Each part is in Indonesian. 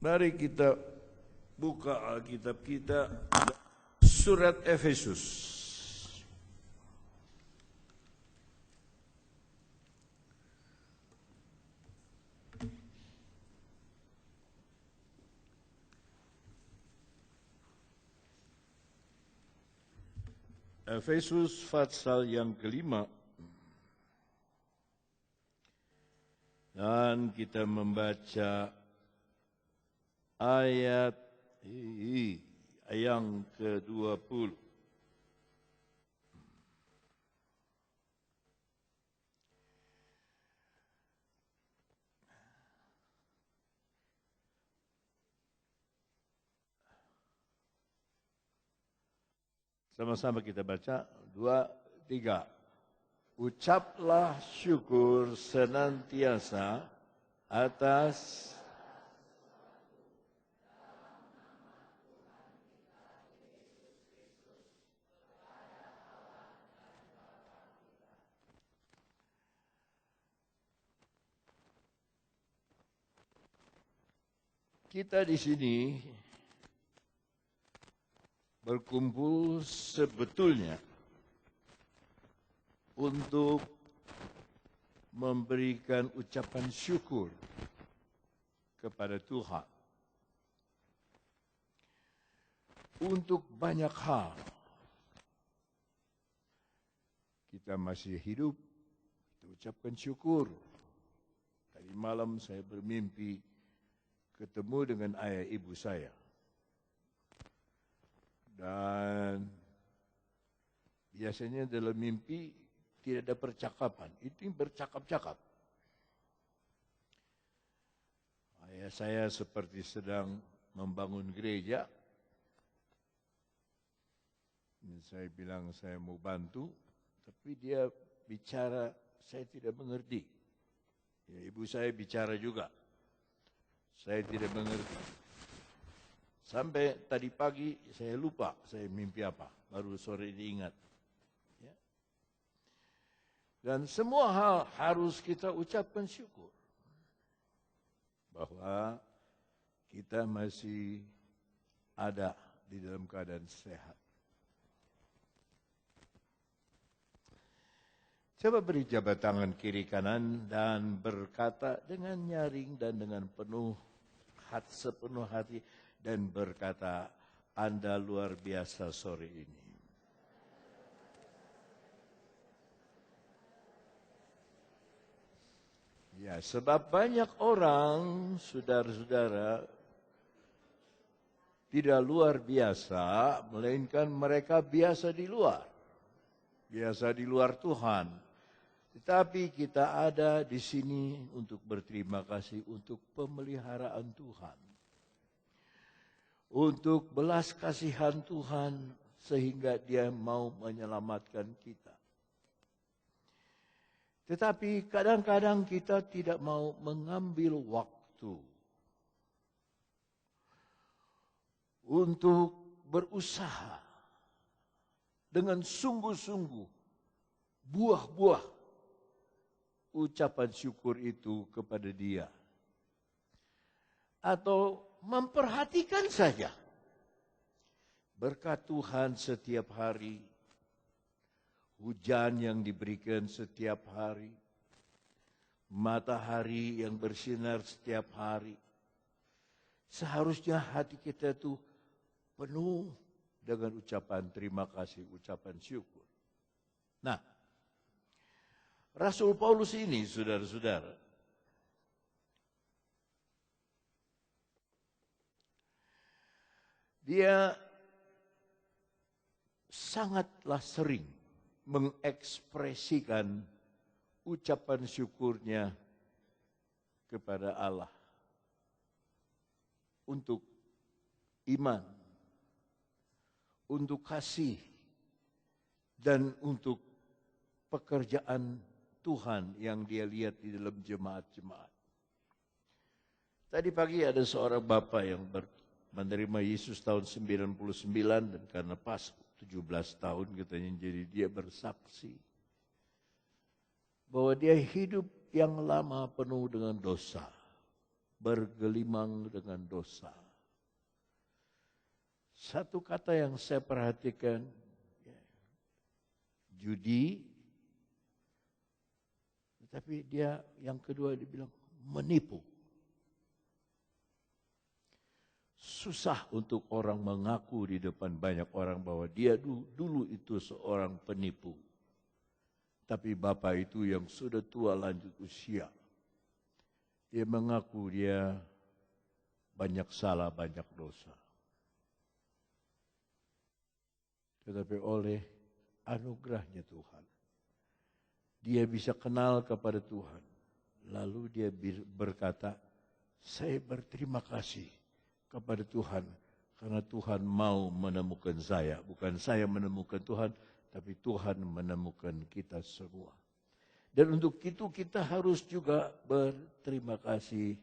Mari kita buka Alkitab kita, surat Efesus. Efesus pasal yang kelima. Dan kita membaca ayat yang ke-20. Sama-sama kita baca, 2, 3. Ucaplah syukur senantiasa atas kita di sini berkumpul sebetulnya untuk memberikan ucapan syukur kepada Tuhan untuk banyak hal. Kita masih hidup, kita ucapkan syukur. Tadi malam saya bermimpi ketemu dengan ayah ibu saya. Dan biasanya dalam mimpi tidak ada percakapan, itu bercakap-cakap. Ayah saya seperti sedang membangun gereja. Saya bilang saya mau bantu, tapi dia bicara saya tidak mengerti. Ya, ibu saya bicara juga, saya tidak mengerti. Sampai tadi pagi saya lupa saya mimpi apa, baru sore diingat. Ya. Dan semua hal harus kita ucapkan syukur. Bahwa kita masih ada di dalam keadaan sehat. Coba beri jabat tangan kiri kanan dan berkata dengan nyaring dan dengan sepenuh hati. Dan berkata, Anda luar biasa sore ini. Ya, sebab banyak orang, saudara-saudara, tidak luar biasa, melainkan mereka biasa di luar. Biasa di luar Tuhan. Tetapi kita ada di sini untuk berterima kasih untuk pemeliharaan Tuhan. Untuk belas kasihan Tuhan sehingga dia mau menyelamatkan kita. Tetapi kadang-kadang kita tidak mau mengambil waktu untuk berusaha dengan sungguh-sungguh buah-buah ucapan syukur itu kepada dia. Atau memperhatikan saja berkat Tuhan setiap hari, hujan yang diberikan setiap hari, matahari yang bersinar setiap hari. Seharusnya hati kita itu penuh dengan ucapan terima kasih, ucapan syukur. Nah, Rasul Paulus ini, saudara-saudara, dia sangatlah sering mengekspresikan ucapan syukurnya kepada Allah untuk iman, untuk kasih, dan untuk pekerjaan Tuhan yang dia lihat di dalam jemaat-jemaat. Tadi pagi ada seorang bapak yang menerima Yesus tahun 99 dan karena pas 17 tahun katanya, jadi dia bersaksi bahwa dia hidup yang lama penuh dengan dosa. bergelimang dengan dosa. Satu kata yang saya perhatikan, judi, tapi dia yang kedua dibilang menipu. Susah untuk orang mengaku di depan banyak orang bahwa dia dulu itu seorang penipu. Tapi bapak itu yang sudah tua lanjut usia, dia mengaku dia banyak salah, banyak dosa. Tetapi oleh anugerahnya Tuhan, dia bisa kenal kepada Tuhan. Lalu dia berkata, saya berterima kasih kepada Tuhan karena Tuhan mau menemukan saya. Bukan saya menemukan Tuhan, tapi Tuhan menemukan kita semua. Dan untuk itu kita harus juga berterima kasih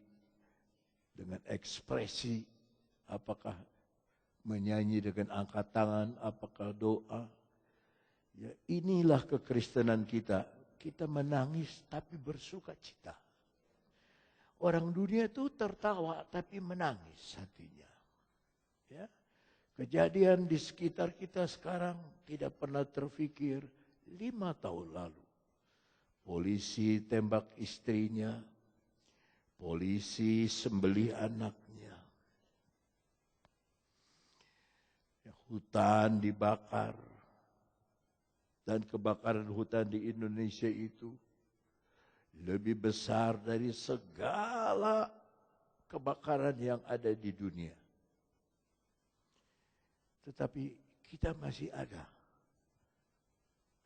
dengan ekspresi, apakah menyanyi dengan angkat tangan, apakah doa. Ya, inilah kekristenan kita. Kita menangis tapi bersuka cita. Orang dunia itu tertawa tapi menangis hatinya. Ya. Kejadian di sekitar kita sekarang tidak pernah terfikir 5 tahun lalu. Polisi tembak istrinya, polisi sembelih anaknya. Ya, hutan dibakar. Dan kebakaran hutan di Indonesia itu lebih besar dari segala kebakaran yang ada di dunia. Tetapi kita masih ada.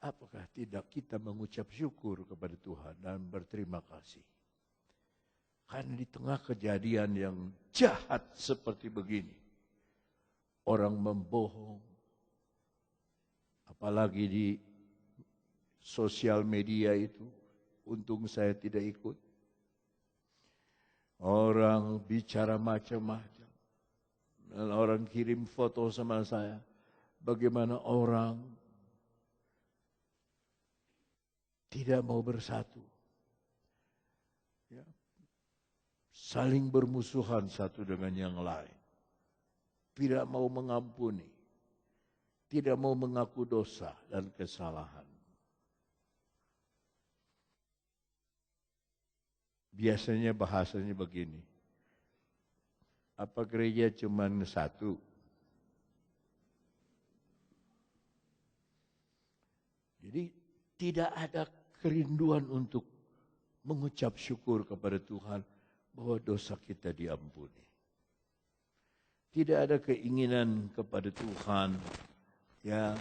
Apakah tidak kita mengucap syukur kepada Tuhan dan berterima kasih? Karena di tengah kejadian yang jahat seperti begini, orang membohong, apalagi di sosial media itu, untung saya tidak ikut. Orang bicara macam-macam. Dan orang kirim foto sama saya. Bagaimana orang tidak mau bersatu. Ya. Saling bermusuhan satu dengan yang lain. Tidak mau mengampuni. Tidak mau mengaku dosa dan kesalahan. Biasanya bahasanya begini. Apa gereja cuma satu? Jadi tidak ada kerinduan untuk mengucap syukur kepada Tuhan bahwa dosa kita diampuni. Tidak ada keinginan kepada Tuhan ya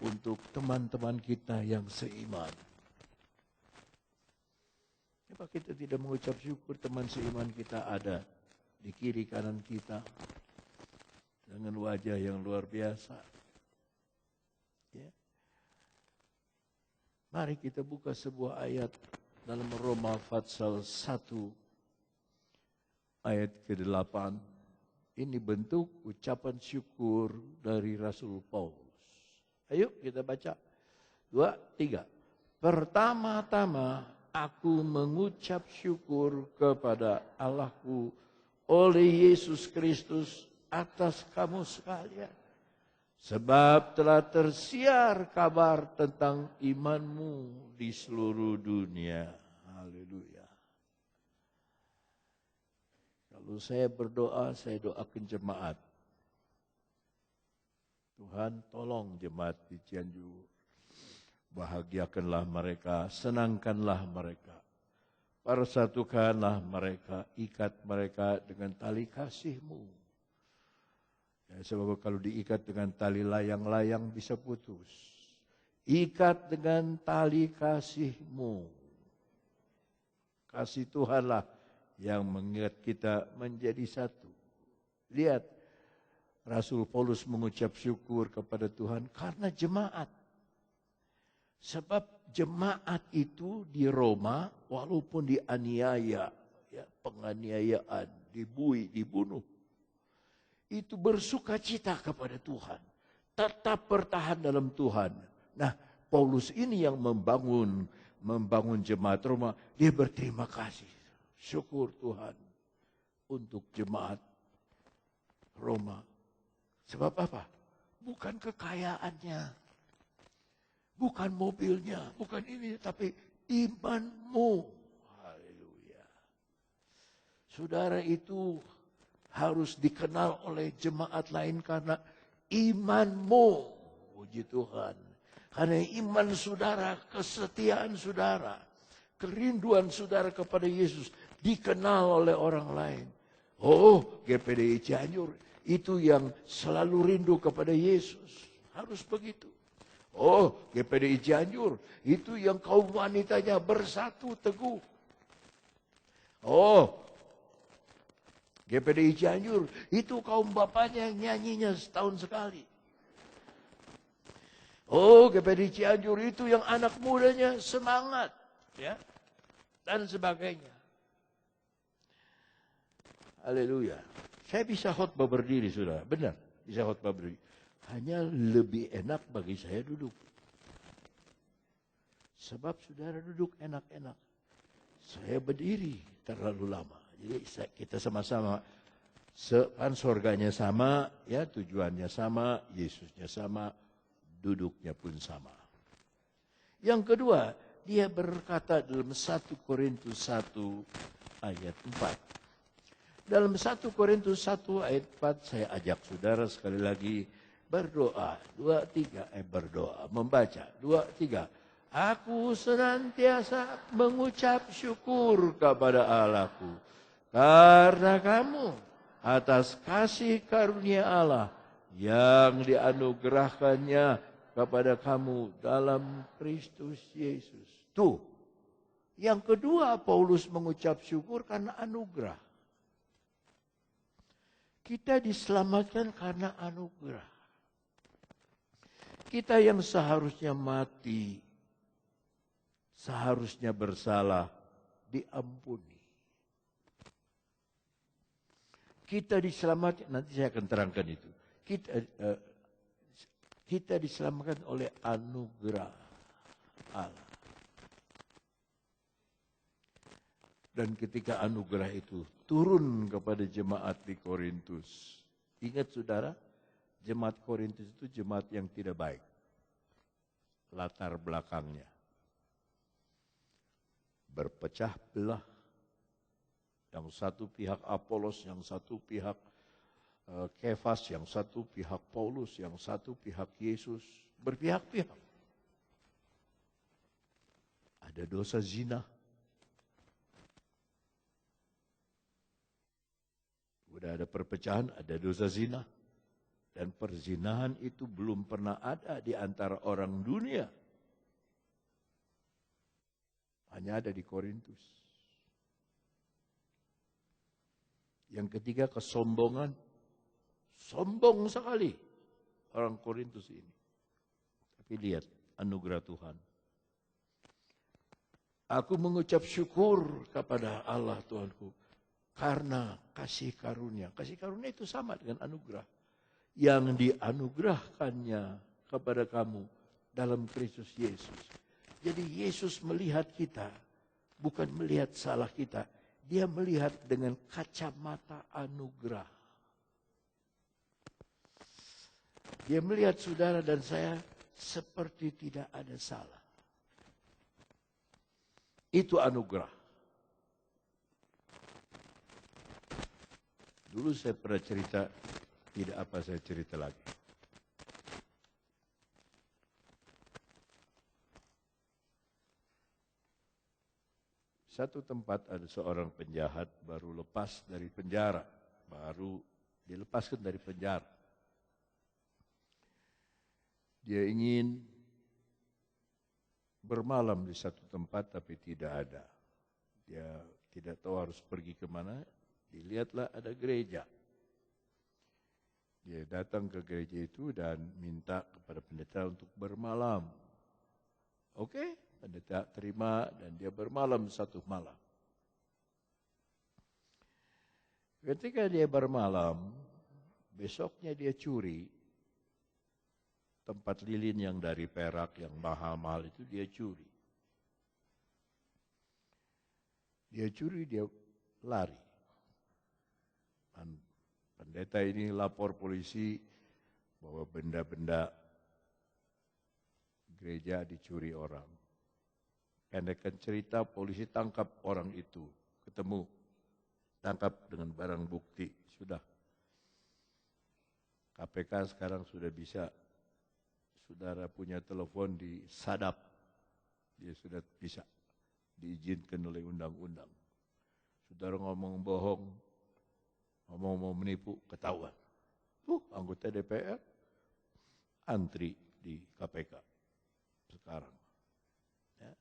untuk teman-teman kita yang seiman. Kenapa kita tidak mengucap syukur teman seiman kita ada di kiri kanan kita dengan wajah yang luar biasa. Ya. Mari kita buka sebuah ayat dalam Roma pasal 1 ayat ke-8. Ini bentuk ucapan syukur dari Rasul Paulus. Ayo kita baca. 2, 3. Pertama-tama aku mengucap syukur kepada Allahku oleh Yesus Kristus atas kamu sekalian. Sebab telah tersiar kabar tentang imanmu di seluruh dunia. Haleluya. Kalau saya berdoa, saya doakan jemaat. Tuhan tolong jemaat di Cianjur. Bahagiakanlah mereka, senangkanlah mereka. Persatukanlah mereka, ikat mereka dengan tali kasih-Mu. Ya, sebab kalau diikat dengan tali layang-layang bisa putus. Ikat dengan tali kasih-Mu. Kasih Tuhanlah yang mengikat kita menjadi satu. Lihat, Rasul Paulus mengucap syukur kepada Tuhan karena jemaat. Sebab jemaat itu di Roma walaupun dianiaya, ya, penganiayaan, dibunuh. Itu bersuka cita kepada Tuhan. Tetap bertahan dalam Tuhan. Nah, Paulus ini yang membangun jemaat Roma. Dia berterima kasih. Syukur Tuhan. untuk jemaat Roma. Sebab apa? Bukan kekayaannya, bukan mobilnya, bukan ini, tapi imanmu. Haleluya. Saudara itu harus dikenal oleh jemaat lain karena imanmu. Puji Tuhan. Karena iman saudara, kesetiaan saudara, kerinduan saudara kepada Yesus dikenal oleh orang lain. Oh, GPDI Cianjur itu yang selalu rindu kepada Yesus. Harus begitu. Oh, GPDI Cianjur itu yang kaum wanitanya bersatu teguh. Oh, GPDI Cianjur itu kaum bapaknya nyanyinya setahun sekali. Oh, GPDI Cianjur itu yang anak mudanya semangat, ya, dan sebagainya. Haleluya. Saya bisa khotbah berdiri, saudara. Benar, bisa khotbah berdiri. Hanya lebih enak bagi saya duduk. Sebab saudara duduk enak-enak. Saya berdiri terlalu lama. Jadi kita sama-sama, kan surganya sama, ya, tujuannya sama, Yesusnya sama, duduknya pun sama. Yang kedua, dia berkata dalam 1 Korintus 1 ayat 4. Dalam 1 Korintus 1 ayat 4 saya ajak saudara sekali lagi berdoa. 2, 3, berdoa, membaca. 2, 3. Aku senantiasa mengucap syukur kepada Allahku karena kamu atas kasih karunia Allah yang dianugerahkannya kepada kamu dalam Kristus Yesus. Tuh, yang kedua Paulus mengucap syukur karena anugerah. Kita diselamatkan karena anugerah. Kita yang seharusnya mati, seharusnya bersalah, diampuni. Kita diselamatkan, nanti saya akan terangkan itu. Kita diselamatkan oleh anugerah Allah. Dan ketika anugerah itu turun kepada jemaat di Korintus. Ingat saudara, jemaat Korintus itu jemaat yang tidak baik. Latar belakangnya. Berpecah belah. Yang satu pihak Apolos, yang satu pihak Kefas, yang satu pihak Paulus, yang satu pihak Yesus. Berpihak-pihak. Ada dosa zina. Udah ada perpecahan, ada dosa zina. Dan perzinahan itu belum pernah ada di antara orang dunia. Hanya ada di Korintus. Yang ketiga kesombongan. Sombong sekali orang Korintus ini. Tapi lihat anugerah Tuhan. Aku mengucap syukur kepada Allah Tuhanku. Karena kasih karunia. Kasih karunia itu sama dengan anugerah. Yang dianugerahkannya kepada kamu dalam Kristus Yesus. Jadi Yesus melihat kita. Bukan melihat salah kita. Dia melihat dengan kacamata anugerah. Dia melihat saudara dan saya seperti tidak ada salah. Itu anugerah. Dulu saya pernah cerita, tidak apa saya cerita lagi. Satu tempat ada seorang penjahat baru lepas dari penjara. Baru dilepaskan dari penjara. Dia ingin bermalam di satu tempat tapi tidak ada. Dia tidak tahu harus pergi kemana. Dilihatlah ada gereja. Dia datang ke gereja itu dan minta kepada pendeta untuk bermalam. Oke, pendeta terima dan dia bermalam satu malam. Ketika dia bermalam, besoknya dia curi tempat lilin yang dari perak yang mahal-mahal itu dia curi. Dia curi, dia lari. Pendeta ini lapor polisi bahwa benda-benda gereja dicuri orang. Pendekkan cerita, polisi tangkap orang itu, ketemu, tangkap dengan barang bukti, sudah. KPK sekarang sudah bisa, saudara punya telepon disadap, dia sudah bisa diizinkan oleh undang-undang. Saudara ngomong bohong, ngomong mau menipu, ketahuan. Anggota DPR antri di KPK sekarang. Ya.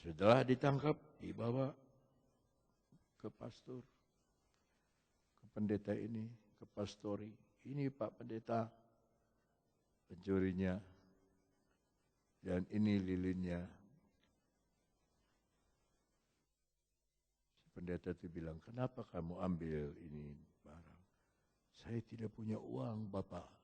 Setelah ditangkap, dibawa ke pastor, ke pendeta ini, ke pastori. Ini Pak Pendeta, pencurinya, dan ini lilinnya. Si pendeta itu bilang, kenapa kamu ambil ini barang? Saya tidak punya uang, Bapak.